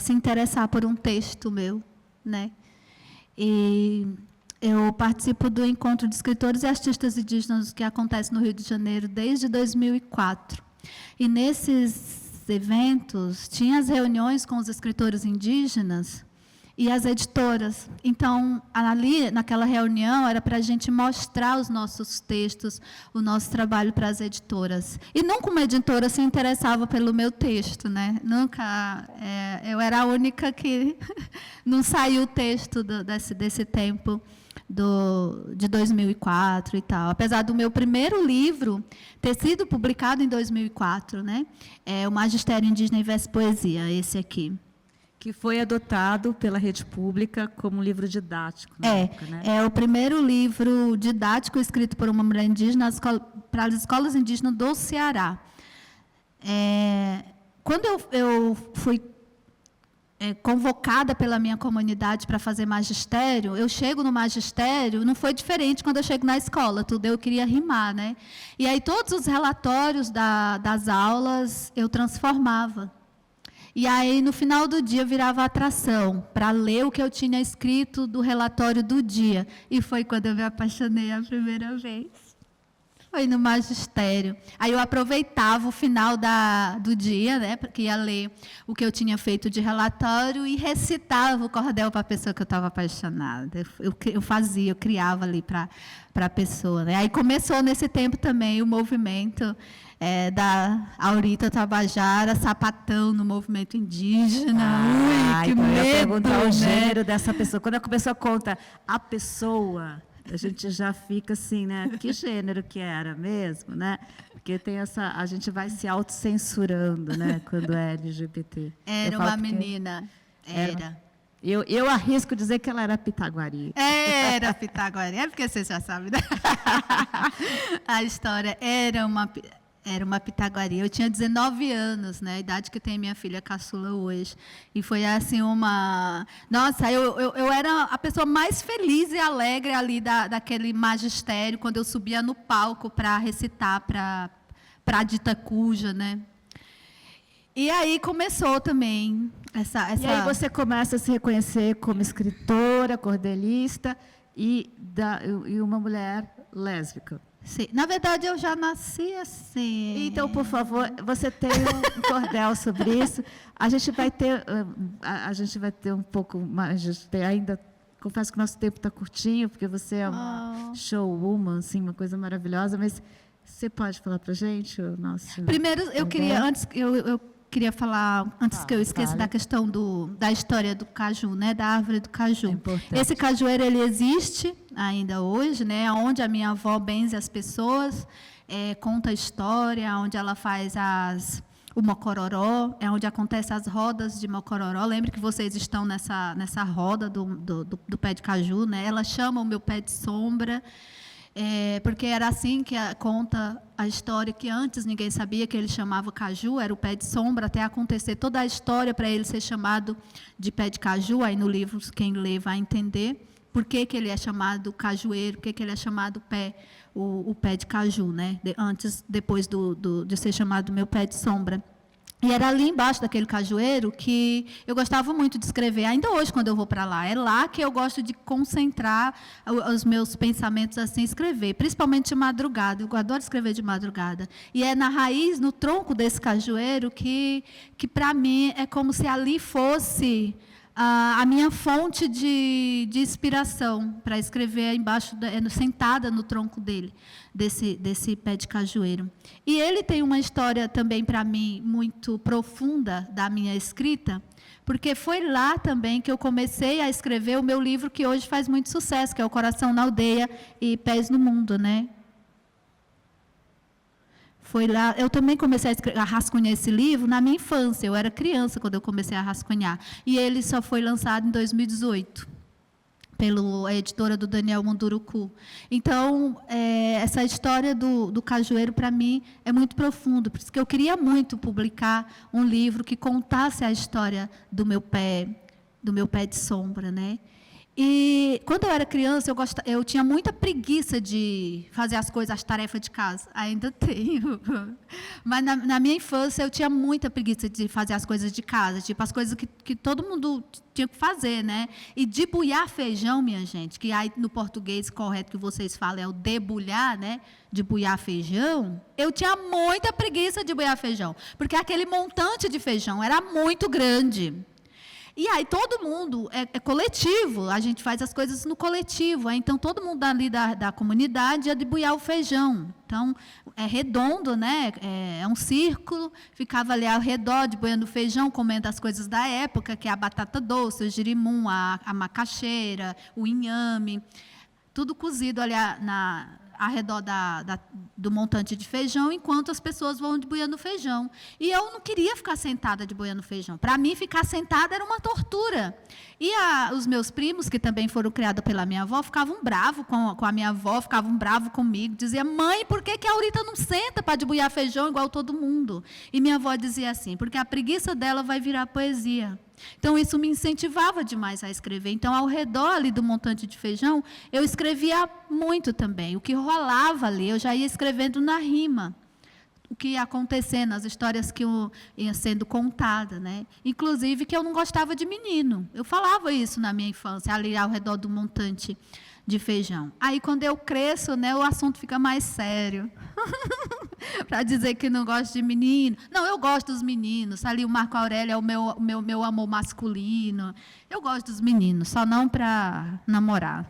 [SPEAKER 3] se interessar por um texto meu, né? E eu participo do Encontro de Escritores e Artistas Indígenas que acontece no Rio de Janeiro desde 2004. E nesses eventos tinha as reuniões com os escritores indígenas e as editoras. Então, ali, naquela reunião, era para a gente mostrar os nossos textos, o nosso trabalho para as editoras. E nunca uma editora se interessava pelo meu texto, né? Nunca. Eu era a única que não saiu o texto desse tempo de 2004 e tal. Apesar do meu primeiro livro ter sido publicado em 2004, né? O Magistério Indígena e Verso e Poesia, esse aqui.
[SPEAKER 7] Que foi adotado pela rede pública como um livro didático na época, né?
[SPEAKER 3] É o primeiro livro didático escrito por uma mulher indígena para as escolas indígenas do Ceará. Quando eu fui convocada pela minha comunidade para fazer magistério, eu chego no magistério, não foi diferente quando eu chego na escola, tudo eu queria rimar, né? E aí todos os relatórios das aulas eu transformava. E aí, no final do dia, eu virava atração para ler o que eu tinha escrito do relatório do dia. E foi quando eu me apaixonei a primeira vez. Foi no magistério. Aí eu aproveitava o final do dia, né, porque ia ler o que eu tinha feito de relatório e recitava o cordel para a pessoa que eu estava apaixonada. Eu criava ali para a pessoa, né? Aí começou nesse tempo também o movimento da Aurita Tabajara, sapatão no movimento indígena. Ui, que
[SPEAKER 7] então
[SPEAKER 3] medo,
[SPEAKER 7] eu ia perguntar o
[SPEAKER 3] né?
[SPEAKER 7] gênero dessa pessoa. Quando a pessoa conta a pessoa, a gente já fica assim, né? Que gênero que era mesmo, né? Porque tem a gente vai se autocensurando, né? Quando é LGBT.
[SPEAKER 3] Era uma menina. Era.
[SPEAKER 7] Eu arrisco dizer que ela era pitaguari.
[SPEAKER 3] Era pitaguari. É porque você já sabe, né? A história era
[SPEAKER 8] Era uma pitaguaria. Eu tinha 19 anos, né? A idade que tem minha filha caçula hoje. E foi assim uma... Nossa, eu era a pessoa mais feliz e alegre ali daquele magistério, quando eu subia no palco para recitar para a dita cuja, né? E aí começou também essa...
[SPEAKER 6] E aí você começa a se reconhecer como escritora, cordelista e uma mulher lésbica.
[SPEAKER 8] Sim. Na verdade, eu já nasci assim.
[SPEAKER 6] Então, por favor, você tem um cordel sobre isso. A gente vai ter um pouco mais. Ainda confesso que o nosso tempo está curtinho, porque você é uma showwoman, assim, uma coisa maravilhosa. Mas você pode falar para a gente o nosso.
[SPEAKER 8] Primeiro, eu queria falar, antes que eu esqueça, da questão da história do caju, né, da árvore do caju. Esse cajueiro, ele existe ainda hoje, né, onde a minha avó benze as pessoas, conta a história, onde ela faz o mocororó, é onde acontecem as rodas de mocororó. Lembre que vocês estão nessa roda do pé de caju, né? Ela chama o meu pé de sombra, porque era assim que conta a história, que antes ninguém sabia que ele chamava caju, era o pé de sombra, até acontecer toda a história para ele ser chamado de pé de caju. Aí no livro, quem lê vai entender por que ele é chamado cajueiro, por que ele é chamado o pé de caju, né? Depois de ser chamado meu pé de sombra. E era ali embaixo daquele cajueiro que eu gostava muito de escrever, ainda hoje quando eu vou para lá. É lá que eu gosto de concentrar os meus pensamentos, assim, escrever, principalmente de madrugada. Eu adoro escrever de madrugada. E é na raiz, no tronco desse cajueiro, que para mim é como se ali fosse a minha fonte de inspiração para escrever embaixo, sentada no tronco dele, desse pé de cajueiro. E ele tem uma história também, para mim, muito profunda da minha escrita, porque foi lá também que eu comecei a escrever o meu livro, que hoje faz muito sucesso, que é O Coração na Aldeia e Pés no Mundo, né? Foi lá, eu também comecei a rascunhar esse livro na minha infância. Eu era criança quando eu comecei a rascunhar. E ele só foi lançado em 2018, pela editora do Daniel Munduruku. Então, essa história do cajueiro, para mim, é muito profunda. Por isso que eu queria muito publicar um livro que contasse a história do meu pé de sombra, né? E quando eu era criança, eu tinha muita preguiça de fazer as tarefas de casa. Ainda tenho. Mas na minha infância, eu tinha muita preguiça de fazer as coisas de casa, tipo as coisas que todo mundo tinha que fazer, né? E debulhar feijão, minha gente, que aí no português correto que vocês falam é o debulhar, né? Debulhar feijão. Eu tinha muita preguiça de debulhar feijão, porque aquele montante de feijão era muito grande. E aí todo mundo, é coletivo, a gente faz as coisas no coletivo. Então, todo mundo ali da comunidade ia debulhar o feijão. Então, é redondo, né? É um círculo, ficava ali ao redor, debulhando o feijão, comendo as coisas da época, que é a batata doce, o girimum, a macaxeira, o inhame, tudo cozido ali ao redor do montante de feijão, enquanto as pessoas vão debulhando feijão. E eu não queria ficar sentada debulhando feijão. Para mim, ficar sentada era uma tortura. E os meus primos, que também foram criados pela minha avó, ficavam bravos com a minha avó, ficavam bravos comigo. Diziam, mãe, por que a Aurita não senta para debulhar feijão igual todo mundo? E minha avó dizia assim, porque a preguiça dela vai virar poesia. Então, isso me incentivava demais a escrever. Então, ao redor ali do montante de feijão, eu escrevia muito também. O que rolava ali, eu já ia escrevendo na rima. O que ia acontecendo, as histórias que iam sendo contadas, né? Inclusive, que eu não gostava de menino. Eu falava isso na minha infância, ali ao redor do montante de feijão. Aí, quando eu cresço, né, o assunto fica mais sério. Para dizer que não gosto de menino. Não, eu gosto dos meninos. Ali o Marco Aurélio é o meu amor masculino. Eu gosto dos meninos, só não para namorar.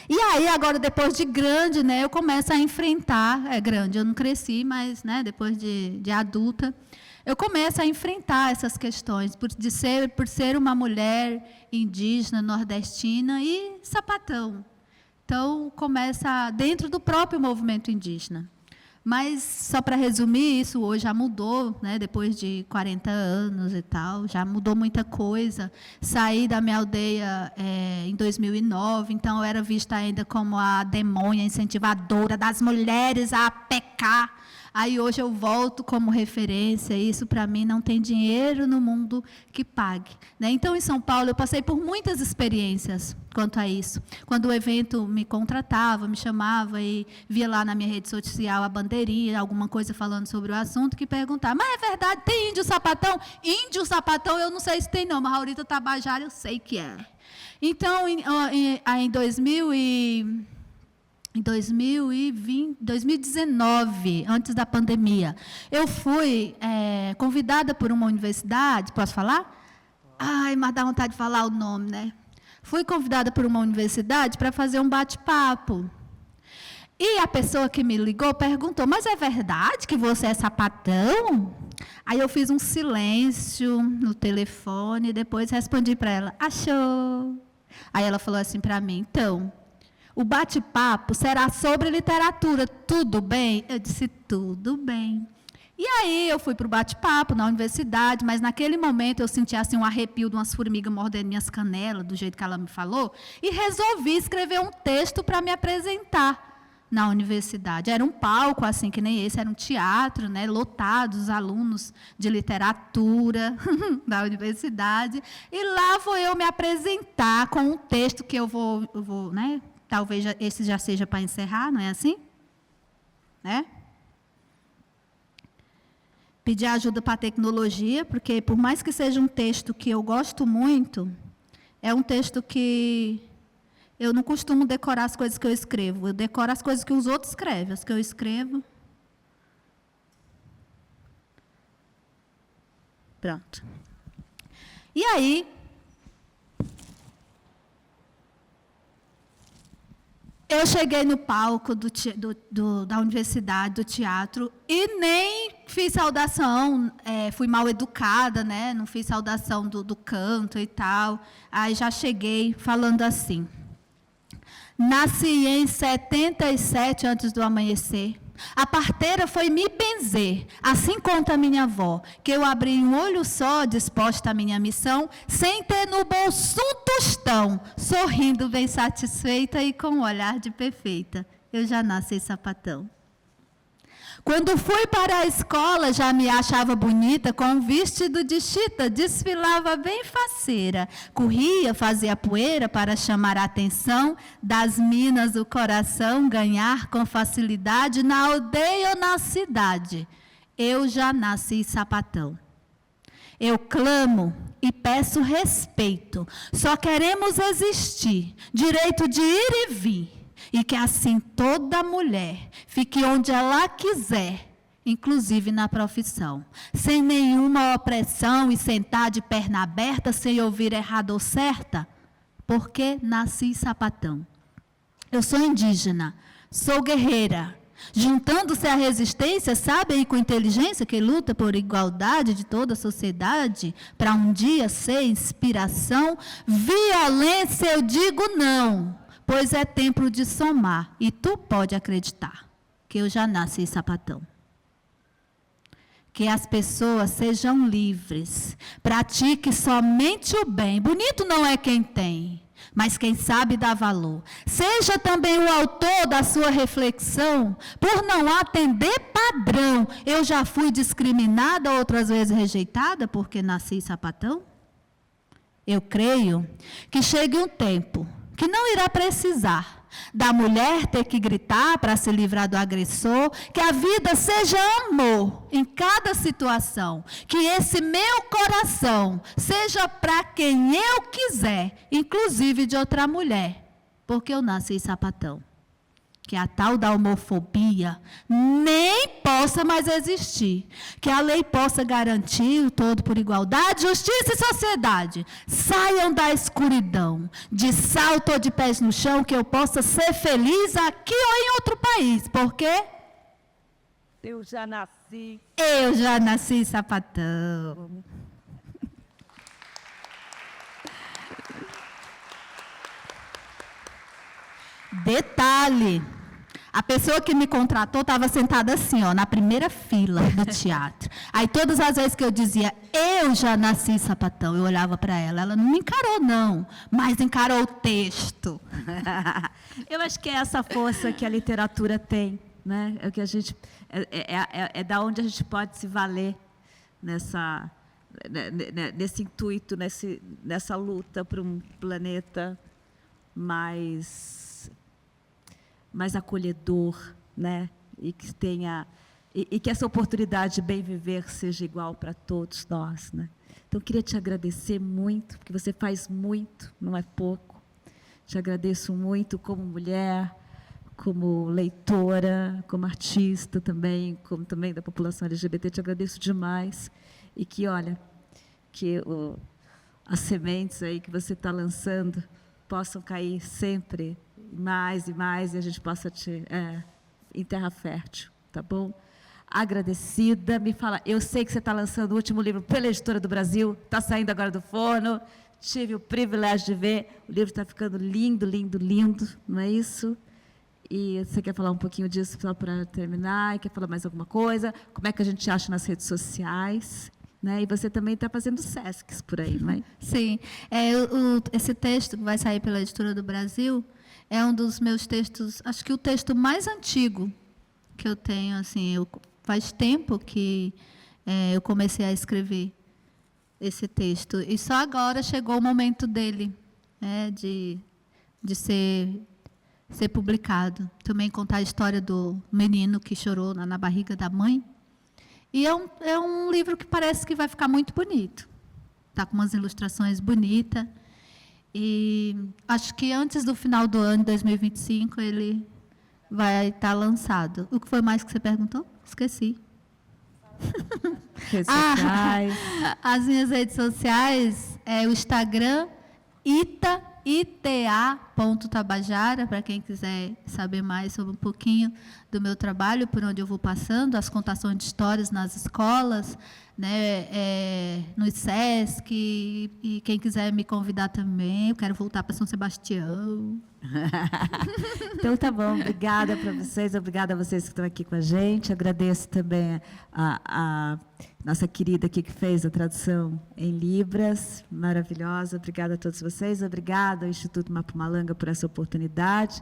[SPEAKER 8] E aí, agora, depois de grande, né, eu começo a enfrentar... É grande, eu não cresci, mas, né, depois de adulta, eu começo a enfrentar essas questões, por ser uma mulher indígena, nordestina e sapatão. Então, começa dentro do próprio movimento indígena. Mas, só para resumir, isso hoje já mudou, né, depois de 40 anos e tal, já mudou muita coisa. Saí da minha aldeia em 2009, então eu era vista ainda como a demônia incentivadora das mulheres a pecar, Aí hoje eu volto como referência, isso para mim não tem dinheiro no mundo que pague, né? Então, em São Paulo, eu passei por muitas experiências quanto a isso. Quando o evento me contratava, me chamava e via lá na minha rede social a bandeirinha, alguma coisa falando sobre o assunto, que perguntava, mas é verdade, tem índio sapatão? Índio sapatão eu não sei se tem não, mas Aurita Tabajara eu sei que é. Então, em 2019, antes da pandemia, eu fui convidada por uma universidade, posso falar? Ai, mas dá vontade de falar o nome, né? Fui convidada por uma universidade para fazer um bate-papo. E a pessoa que me ligou perguntou, mas é verdade que você é sapatão? Aí eu fiz um silêncio no telefone e depois respondi para ela, achou? Aí ela falou assim para mim, então, o bate-papo será sobre literatura, tudo bem? Eu disse, tudo bem. E aí eu fui para o bate-papo na universidade, mas naquele momento eu senti assim, um arrepio de umas formigas mordendo minhas canelas, do jeito que ela me falou, e resolvi escrever um texto para me apresentar na universidade. Era um palco, assim, que nem esse, era um teatro, né, lotado, os alunos de literatura da universidade, e lá vou eu me apresentar com um texto que eu vou né, talvez esse já seja para encerrar, não é assim? Né? Pedir ajuda para a tecnologia, porque, por mais que seja um texto que eu gosto muito, é um texto que eu não costumo decorar as coisas que eu escrevo. Eu decoro as coisas que os outros escrevem. As que eu escrevo. Pronto. E aí, eu cheguei no palco da universidade, do teatro, e nem fiz saudação, fui mal educada, né? Não fiz saudação do canto e tal. Aí já cheguei falando assim. Nasci em 77, antes do amanhecer. A parteira foi me benzer, assim conta a minha avó, que eu abri um olho só, disposta à minha missão, sem ter no bolso um tostão, sorrindo bem satisfeita e com um olhar de perfeita. Eu já nasci sapatão. Quando fui para a escola, já me achava bonita, com um vestido de chita, desfilava bem faceira. Corria, fazia poeira para chamar a atenção das minas do coração, ganhar com facilidade na aldeia ou na cidade. Eu já nasci sapatão. Eu clamo e peço respeito. Só queremos existir, direito de ir e vir. E que assim toda mulher fique onde ela quiser, inclusive na profissão, sem nenhuma opressão e sentar de perna aberta, sem ouvir errado ou certa, porque nasci sapatão. Eu sou indígena, sou guerreira, juntando-se à resistência, sabe aí com inteligência que luta por igualdade de toda a sociedade, para um dia ser inspiração, violência eu digo não. Pois é tempo de somar, e tu pode acreditar que eu já nasci sapatão. Que as pessoas sejam livres, pratique somente o bem. Bonito não é quem tem, mas quem sabe dá valor. Seja também o autor da sua reflexão, por não atender padrão. Eu já fui discriminada, outras vezes rejeitada, porque nasci sapatão? Eu creio que chegue um tempo que não irá precisar da mulher ter que gritar para se livrar do agressor, que a vida seja amor em cada situação, que esse meu coração seja para quem eu quiser, inclusive de outra mulher, porque eu nasci sapatão. Que a tal da homofobia nem possa mais existir. Que a lei possa garantir o todo por igualdade, justiça e sociedade. Saiam da escuridão, de salto ou de pés no chão, que eu possa ser feliz aqui ou em outro país. Porque
[SPEAKER 5] eu já nasci.
[SPEAKER 8] Eu já nasci sapatão. Detalhe, a pessoa que me contratou estava sentada assim, ó, na primeira fila do teatro. Aí todas as vezes que eu dizia, eu já nasci sapatão, eu olhava para ela. Ela não me encarou, não, mas encarou o texto.
[SPEAKER 7] Eu acho que é essa força que a literatura tem, né? É o que a gente é da onde a gente pode se valer nesse intuito, nessa luta por um planeta mais acolhedor, né? E que tenha e que essa oportunidade de bem viver seja igual para todos nós, né? Então, eu queria te agradecer muito, porque você faz muito, não é pouco. Te agradeço muito como mulher, como leitora, como artista também, como também da população LGBT. Te agradeço demais. E que, olha, que as sementes aí que você está lançando possam cair sempre mais e mais, e a gente possa em terra fértil, tá bom? Agradecida, me fala, eu sei que você está lançando o último livro pela Editora do Brasil, está saindo agora do forno, tive o privilégio de ver, o livro está ficando lindo, lindo, lindo, não é isso? E você quer falar um pouquinho disso só para terminar, e quer falar mais alguma coisa? Como é que a gente acha nas redes sociais? Né? E você também está fazendo Sescs por aí, não é?
[SPEAKER 8] Sim. Esse texto que vai sair pela Editora do Brasil é um dos meus textos, acho que o texto mais antigo que eu tenho, assim, faz tempo que eu comecei a escrever esse texto. E só agora chegou o momento dele, de ser publicado. Também contar a história do menino que chorou na barriga da mãe. E é um livro que parece que vai ficar muito bonito. Está com umas ilustrações bonitas. E acho que antes do final do ano, 2025, ele vai estar lançado. O que foi mais que você perguntou? Esqueci.
[SPEAKER 7] Redes sociais.
[SPEAKER 8] As minhas redes sociais é o Instagram ita.tabajara, para quem quiser saber mais sobre um pouquinho do meu trabalho, por onde eu vou passando, as contações de histórias nas escolas, né, no Sesc, e quem quiser me convidar também, eu quero voltar para São Sebastião.
[SPEAKER 7] Então, tá bom. Obrigada para vocês, obrigada a vocês que estão aqui com a gente. Agradeço também a nossa querida aqui que fez a tradução em Libras, maravilhosa. Obrigada a todos vocês. Obrigada ao Instituto Mapumalanga por essa oportunidade.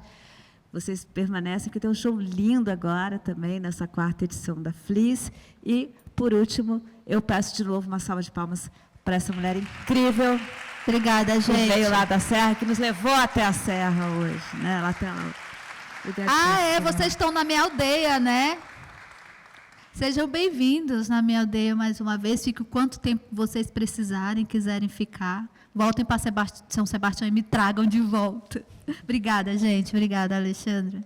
[SPEAKER 7] Vocês permanecem, porque tem um show lindo agora também, nessa 4ª edição da FLIS. E, por último, eu peço de novo uma salva de palmas para essa mulher incrível.
[SPEAKER 8] Obrigada, gente.
[SPEAKER 7] Que veio lá da Serra, que nos levou até a Serra hoje, né? Lá até lá.
[SPEAKER 8] Vocês estão na minha aldeia, né? Sejam bem-vindos na minha aldeia mais uma vez. Fique o quanto tempo vocês precisarem, quiserem ficar. Voltem para São Sebastião e me tragam de volta. Obrigada, gente. Obrigada, Alexandra.